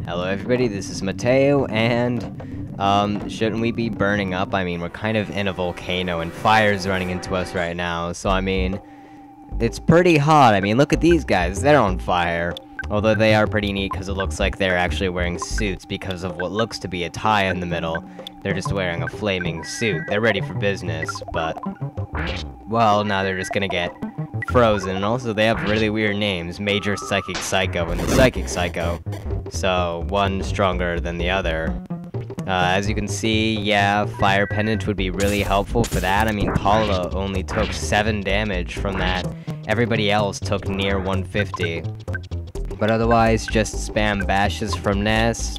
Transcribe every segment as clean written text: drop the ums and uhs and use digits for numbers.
Hello everybody, this is Mateo, and, shouldn't we be burning up? I mean, we're kind of in a volcano, and fire's running into us right now, so I mean, it's pretty hot. I mean, look at these guys, they're on fire. Although they are pretty neat, because it looks like they're actually wearing suits because of what looks to be a tie in the middle. They're just wearing a flaming suit. They're ready for business, but, well, now they're just gonna get frozen, and also they have really weird names, Major Psychic Psycho and the Psychic Psycho, so one stronger than the other. As you can see, yeah, Fire Pendant would be really helpful for that. I mean, Paula only took 7 damage from that, everybody else took near 150. But otherwise, just spam bashes from Ness,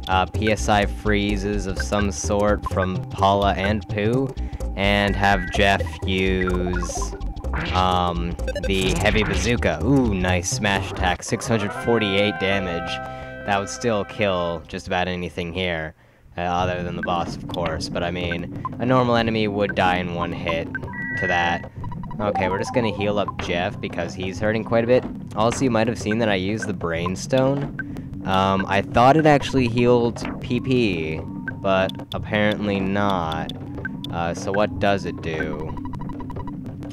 PSI freezes of some sort from Paula and Pooh, and have Jeff use the heavy bazooka. Ooh, nice smash attack, 648 damage. That would still kill just about anything here, other than the boss, of course. But I mean, a normal enemy would die in 1 hit to that. Okay, we're just gonna heal up Jeff because he's hurting quite a bit. Also, you might have seen that I used the Brainstone. I thought it actually healed PP, but apparently not. So what does it do?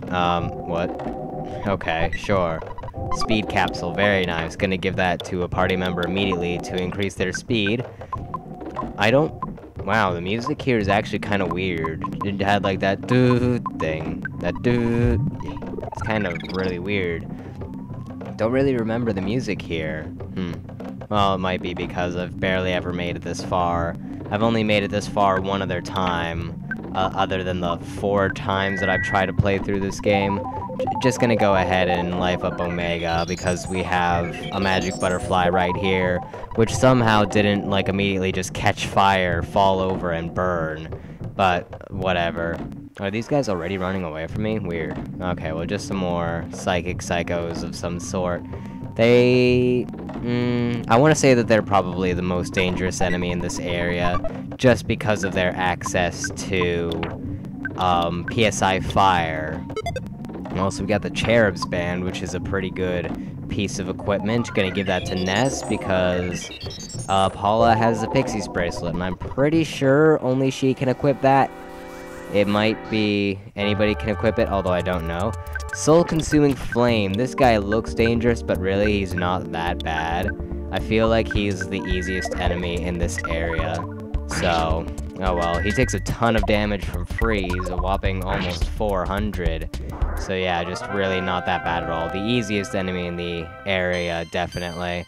What? Okay, sure. Speed capsule, very nice. Gonna give that to a party member immediately to increase their speed. Wow, the music here is actually kind of weird. It had like that doo thing. That doo. It's kind of really weird. Don't really remember the music here. Well, it might be because I've barely ever made it this far. I've only made it this far one other time. Other than the 4 times that I've tried to play through this game. Just gonna go ahead and life up Omega because we have a magic butterfly right here, which somehow didn't like immediately just catch fire, fall over, and burn. But whatever. Are these guys already running away from me? Weird. Okay, well, just some more psychic psychos of some sort. I want to say that they're probably the most dangerous enemy in this area, just because of their access to PSI fire. Also, we got the Cherub's Band, which is a pretty good piece of equipment. Gonna give that to Ness because Paula has the Pixie's Bracelet, and I'm pretty sure only she can equip that. It might be anybody can equip it, although I don't know. Soul-Consuming Flame. This guy looks dangerous, but really he's not that bad. I feel like he's the easiest enemy in this area. So, oh well, he takes a ton of damage from freeze, a whopping almost 400. So yeah, just really not that bad at all. The easiest enemy in the area, definitely. And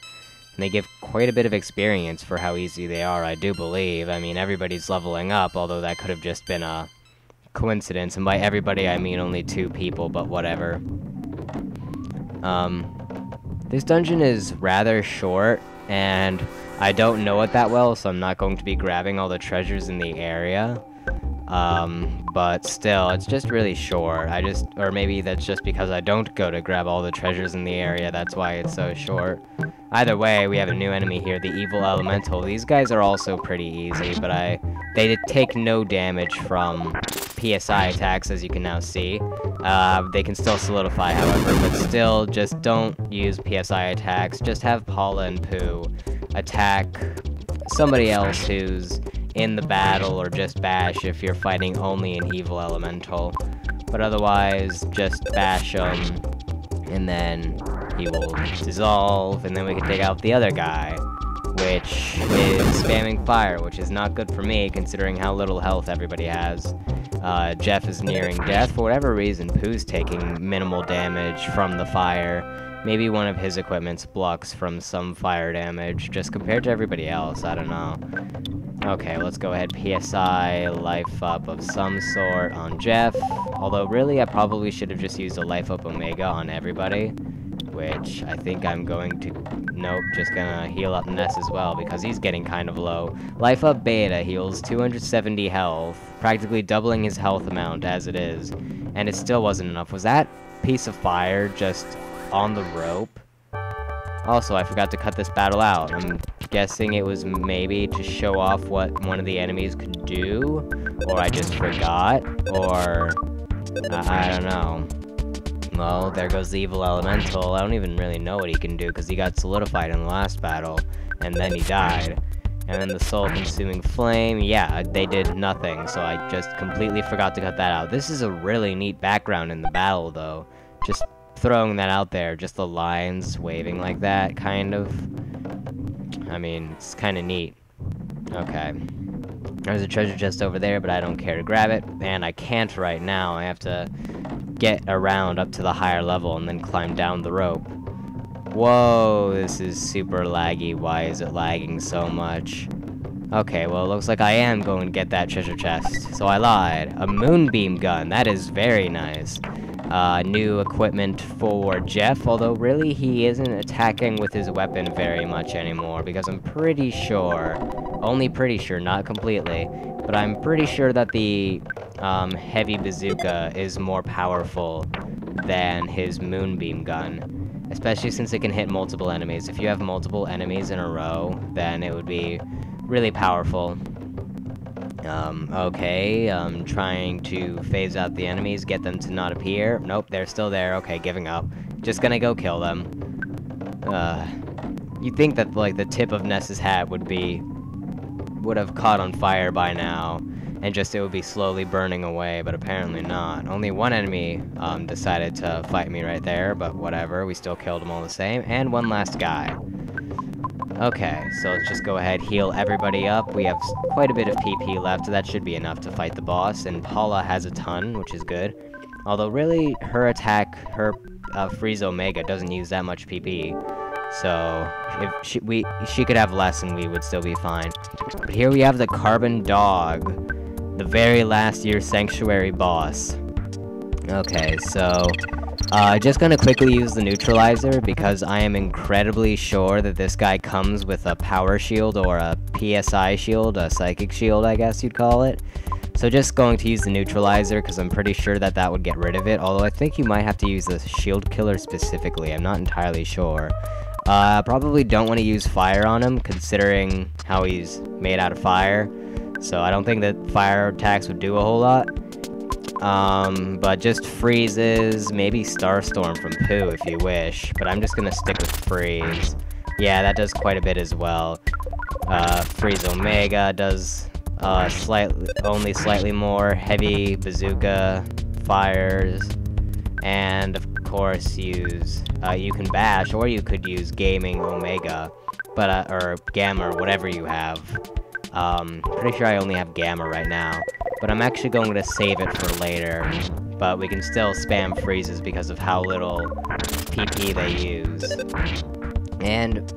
they give quite a bit of experience for how easy they are, I do believe. I mean, everybody's leveling up, although that could have just been a coincidence. And by everybody, I mean only 2 people, but whatever. This dungeon is rather short, and I don't know it that well, so I'm not going to be grabbing all the treasures in the area. But still, it's just really short. Or maybe that's just because I don't go to grab all the treasures in the area, that's why it's so short. Either way, we have a new enemy here, the Evil Elemental. These guys are also pretty easy, but they take no damage from PSI attacks, as you can now see. They can still solidify, however, but still, just don't use PSI attacks. Just have Paula and Pooh attack somebody else who's in the battle, or just bash if you're fighting only an Evil Elemental. But otherwise, just bash him, and then he will dissolve, and then we can take out the other guy, which is spamming fire, which is not good for me, considering how little health everybody has. Jeff is nearing death. For whatever reason, Pooh's taking minimal damage from the fire. Maybe one of his equipments blocks from some fire damage, just compared to everybody else, I don't know. Okay, let's go ahead, PSI, life up of some sort on Jeff. Although, really, I probably should have just used a life up Omega on everybody, which I think I'm going to... Nope, just gonna heal up Ness as well, because he's getting kind of low. Life up Beta heals 270 health, practically doubling his health amount as it is, and it still wasn't enough. Was that piece of fire just on the rope? Also, I forgot to cut this battle out. I'm guessing it was maybe to show off what one of the enemies could do, or I just forgot, or I don't know. Well, there goes the Evil Elemental. I don't even really know what he can do, because he got solidified in the last battle. and then he died. And then the soul-consuming flame, yeah, they did nothing, so I just completely forgot to cut that out. This is a really neat background in the battle, though. Just throwing that out there, just the lines waving like that, kind of. I mean, it's kind of neat. Okay. There's a treasure chest over there, but I don't care to grab it, and I can't right now. I have to get around up to the higher level and then climb down the rope. Whoa, this is super laggy. Why is it lagging so much? Okay, well, it looks like I am going to get that treasure chest. So I lied. A moonbeam gun. That is very nice. New equipment for Jeff, although really he isn't attacking with his weapon very much anymore, because I'm pretty sure, only pretty sure, not completely, but I'm pretty sure that the heavy bazooka is more powerful than his moonbeam gun. Especially since it can hit multiple enemies. If you have multiple enemies in a row, then it would be really powerful. Okay, I'm trying to phase out the enemies, get them to not appear. Nope, they're still there. Okay, giving up. Just gonna go kill them. You'd think that, like, the tip of Ness's hat would have caught on fire by now, and just it would be slowly burning away, but apparently not. Only one enemy decided to fight me right there, but whatever, we still killed him all the same, and one last guy. Okay, so let's just go ahead, heal everybody up. We have quite a bit of PP left, so that should be enough to fight the boss, and Paula has a ton, which is good. Although really, her attack, her Freeze Omega doesn't use that much PP. So, if she could have less and we would still be fine. But here we have the Carbon Dog. The very last year Sanctuary boss. Okay, so just gonna quickly use the neutralizer because I am incredibly sure that this guy comes with a power shield or a PSI shield, a psychic shield I guess you'd call it. So just going to use the neutralizer because I'm pretty sure that that would get rid of it, although I think you might have to use the shield killer specifically, I'm not entirely sure. Probably don't want to use fire on him considering how he's made out of fire. So I don't think that fire attacks would do a whole lot. But just freezes, maybe Starstorm from Pooh if you wish. But I'm just gonna stick with freeze. Yeah, that does quite a bit as well. Freeze Omega does only slightly more. Heavy bazooka fires, and of course use you can bash, or you could use Gaming Omega, but or Gamma or whatever you have. Pretty sure I only have Gamma right now, but I'm actually going to save it for later. But we can still spam freezes because of how little PP they use. And,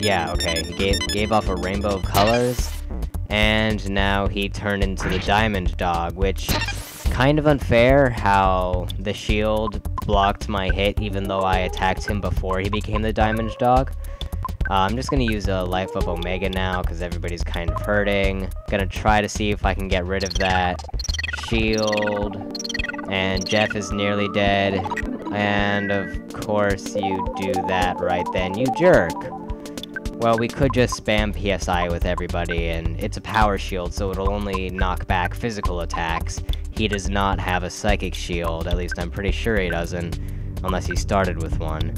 yeah, okay, he gave off a rainbow of colors, and now he turned into the Diamond Dog, which, kind of unfair how the shield blocked my hit even though I attacked him before he became the Diamond Dog. I'm just gonna use a Life Up Omega now, because everybody's kind of hurting. Gonna try to see if I can get rid of that shield. And Jeff is nearly dead. And of course you do that right then, you jerk! Well, we could just spam PSI with everybody, and it's a power shield, so it'll only knock back physical attacks. He does not have a psychic shield, at least I'm pretty sure he doesn't, unless he started with one.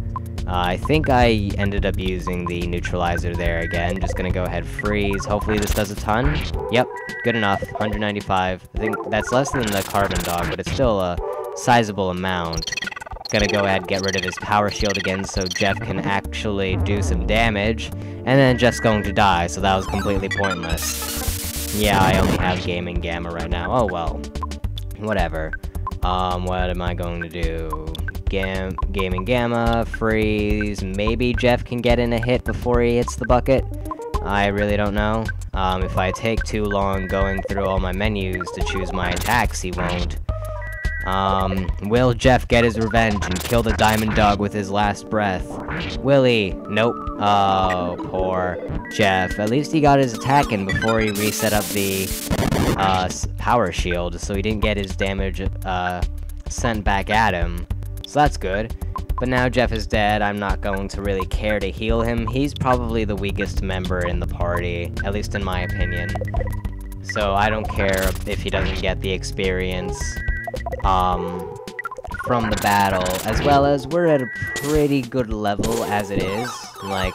I think I ended up using the neutralizer there again. Just gonna go ahead, freeze. Hopefully this does a ton. Yep, good enough. 195. I think that's less than the Carbon Dog, but it's still a sizable amount. Gonna go ahead and get rid of his power shield again so Jeff can actually do some damage. And then Jeff's going to die, so that was completely pointless. Yeah, I only have Gaming Gamma right now. Oh well. Whatever. What am I going to do? Gaming Gamma, freeze, maybe Jeff can get in a hit before he hits the bucket. I really don't know. If I take too long going through all my menus to choose my attacks, he won't. Will Jeff get his revenge and kill the Diamond Dog with his last breath? Will he? Nope. Oh, poor Jeff. At least he got his attack in before he reset up the power shield, so he didn't get his damage sent back at him. So that's good. But now Jeff is dead, I'm not going to really care to heal him. He's probably the weakest member in the party, at least in my opinion. So I don't care if he doesn't get the experience from the battle, as well as we're at a pretty good level as it is. Like,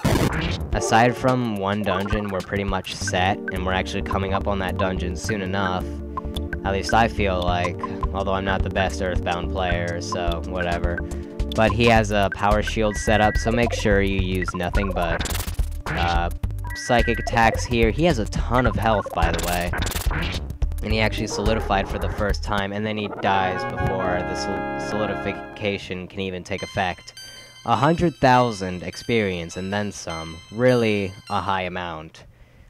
aside from one dungeon, we're pretty much set, and we're actually coming up on that dungeon soon enough. At least I feel like, although I'm not the best Earthbound player, so whatever. But he has a power shield set up, so make sure you use nothing but psychic attacks here. He has a ton of health, by the way. And he actually solidified for the first time, and then he dies before the solidification can even take effect. 100,000 experience and then some. Really a high amount.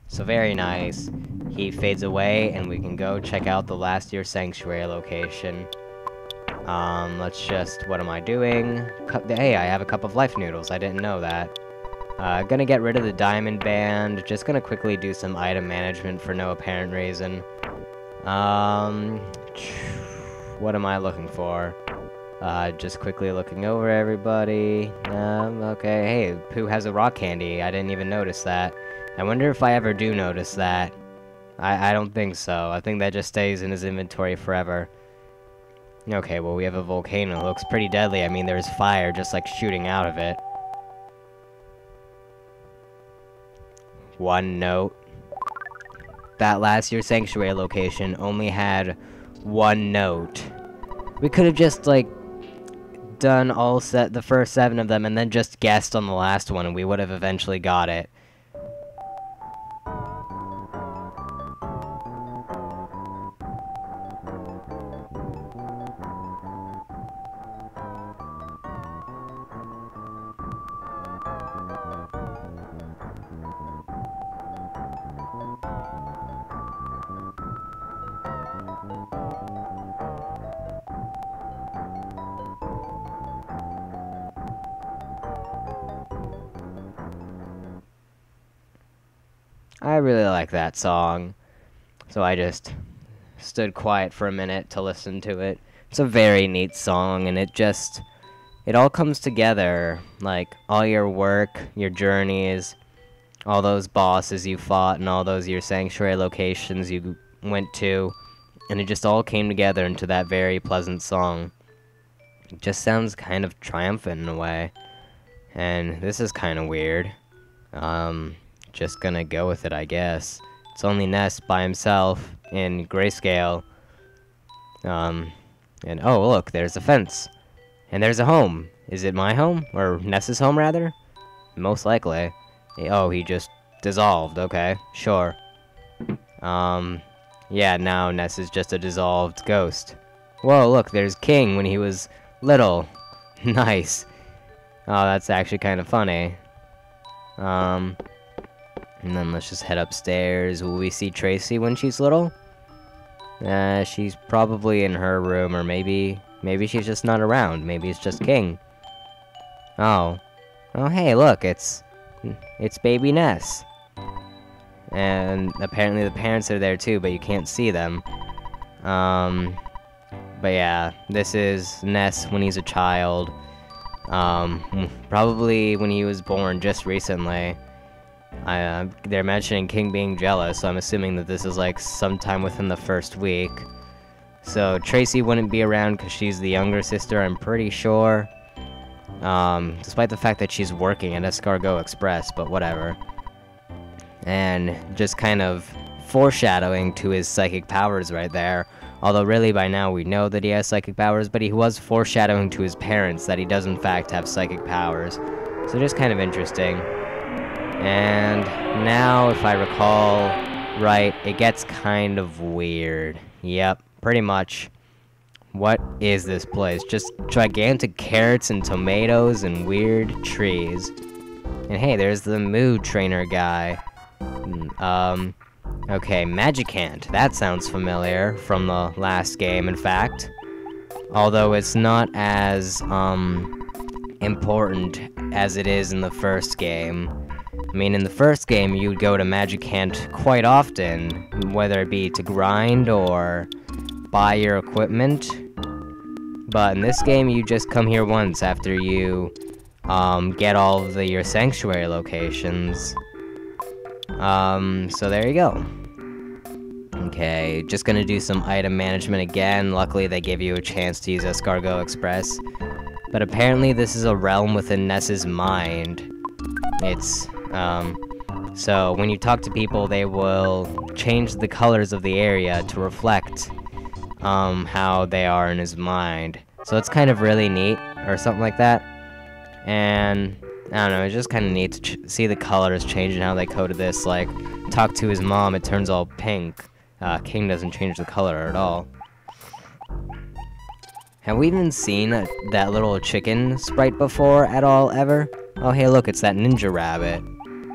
So very nice. He fades away, and we can go check out the last year sanctuary location. Let's just... what am I doing? Hey, I have a cup of life noodles. I didn't know that. Gonna get rid of the diamond band. Just gonna quickly do some item management for no apparent reason. What am I looking for? Just quickly looking over everybody. Okay, hey, Pooh has a rock candy. I didn't even notice that. I wonder if I ever do notice that. I don't think so. I think that just stays in his inventory forever. Okay, well, we have a volcano. It looks pretty deadly. I mean, there's fire just, like, shooting out of it. One note. That last year sanctuary location only had one note. We could have just, like, done the first 7 of them and then just guessed on the last one, and we would have eventually got it. I really like that song, so I just stood quiet for a minute to listen to it. It's a very neat song, and it all comes together, like, all your work, your journeys, all those bosses you fought, and all those your sanctuary locations you went to, and it just all came together into that very pleasant song. It just sounds kind of triumphant in a way, and this is kind of weird. Just gonna go with it, I guess. It's only Ness by himself in grayscale. And oh, look, there's a fence. And there's a home. Is it my home? Or Ness's home, rather? Most likely. Oh, he just dissolved. Okay, sure. Yeah, now Ness is just a dissolved ghost. Whoa, look, there's King when he was little. Nice. Oh, that's actually kind of funny. And then let's just head upstairs. Will we see Tracy when she's little? She's probably in her room, or maybe she's just not around. Maybe it's just King. Oh, hey, look, it's baby Ness. And apparently the parents are there too, but you can't see them. But yeah, this is Ness when he's a child. Probably when he was born just recently. They're mentioning King being jealous, so I'm assuming that this is like sometime within the first week. So Tracy wouldn't be around because she's the younger sister, I'm pretty sure. Despite the fact that she's working at Escargot Express, but whatever. And just kind of foreshadowing to his psychic powers right there. Although really by now we know that he has psychic powers, but he was foreshadowing to his parents that he does in fact have psychic powers. So just kind of interesting. And now, if I recall right, it gets kind of weird. Yep, pretty much. What is this place? Just gigantic carrots and tomatoes and weird trees. And hey, there's the mood trainer guy. Okay, Magicant. That sounds familiar from the last game, in fact. Although it's not as, important as it is in the first game. I mean, in the first game, you'd go to Magicant quite often, whether it be to grind or buy your equipment. But in this game, you just come here once after you get all of your sanctuary locations. So there you go. Okay, just gonna do some item management again. Luckily, they gave you a chance to use Escargot Express. But apparently, this is a realm within Ness's mind. It's So when you talk to people, they will change the colors of the area to reflect how they are in his mind. So it's kind of really neat, or something like that. And I don't know, it's just kind of neat to see the colors change and how they coded this. Like, talk to his mom, it turns all pink. King doesn't change the color at all. Have we even seen that little chicken sprite before at all, ever? Oh, hey, look, it's that ninja rabbit.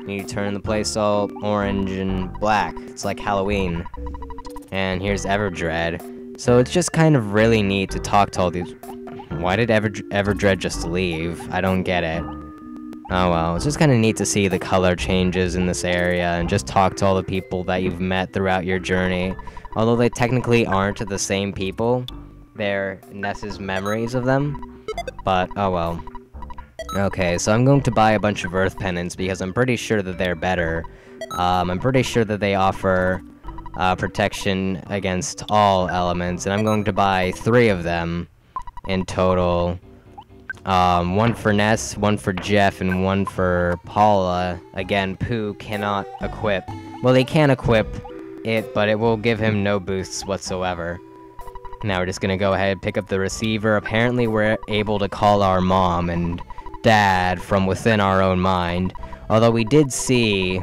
You turn the place all orange and black. It's like Halloween. And here's Everdread. So it's just kind of really neat to talk to all these... Why did Everdread just leave? I don't get it. Oh well, it's just kind of neat to see the color changes in this area and just talk to all the people that you've met throughout your journey. Although they technically aren't the same people, they're Ness's memories of them. But, oh well. Okay, so I'm going to buy a bunch of Earth Pendants because I'm pretty sure that they're better. I'm pretty sure that they offer protection against all elements, and I'm going to buy 3 of them in total. 1 for Ness, 1 for Jeff, and 1 for Paula. Again, Pooh cannot equip. Well, he can equip it, but it will give him no boosts whatsoever. Now we're just gonna go ahead and pick up the receiver. Apparently we're able to call our mom and dad from within our own mind. Although we did see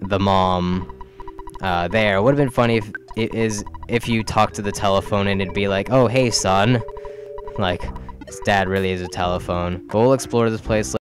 the mom there. It would have been funny if you talked to the telephone and it'd be like, oh, hey, son. Like, his dad really is a telephone. But we'll explore this place later.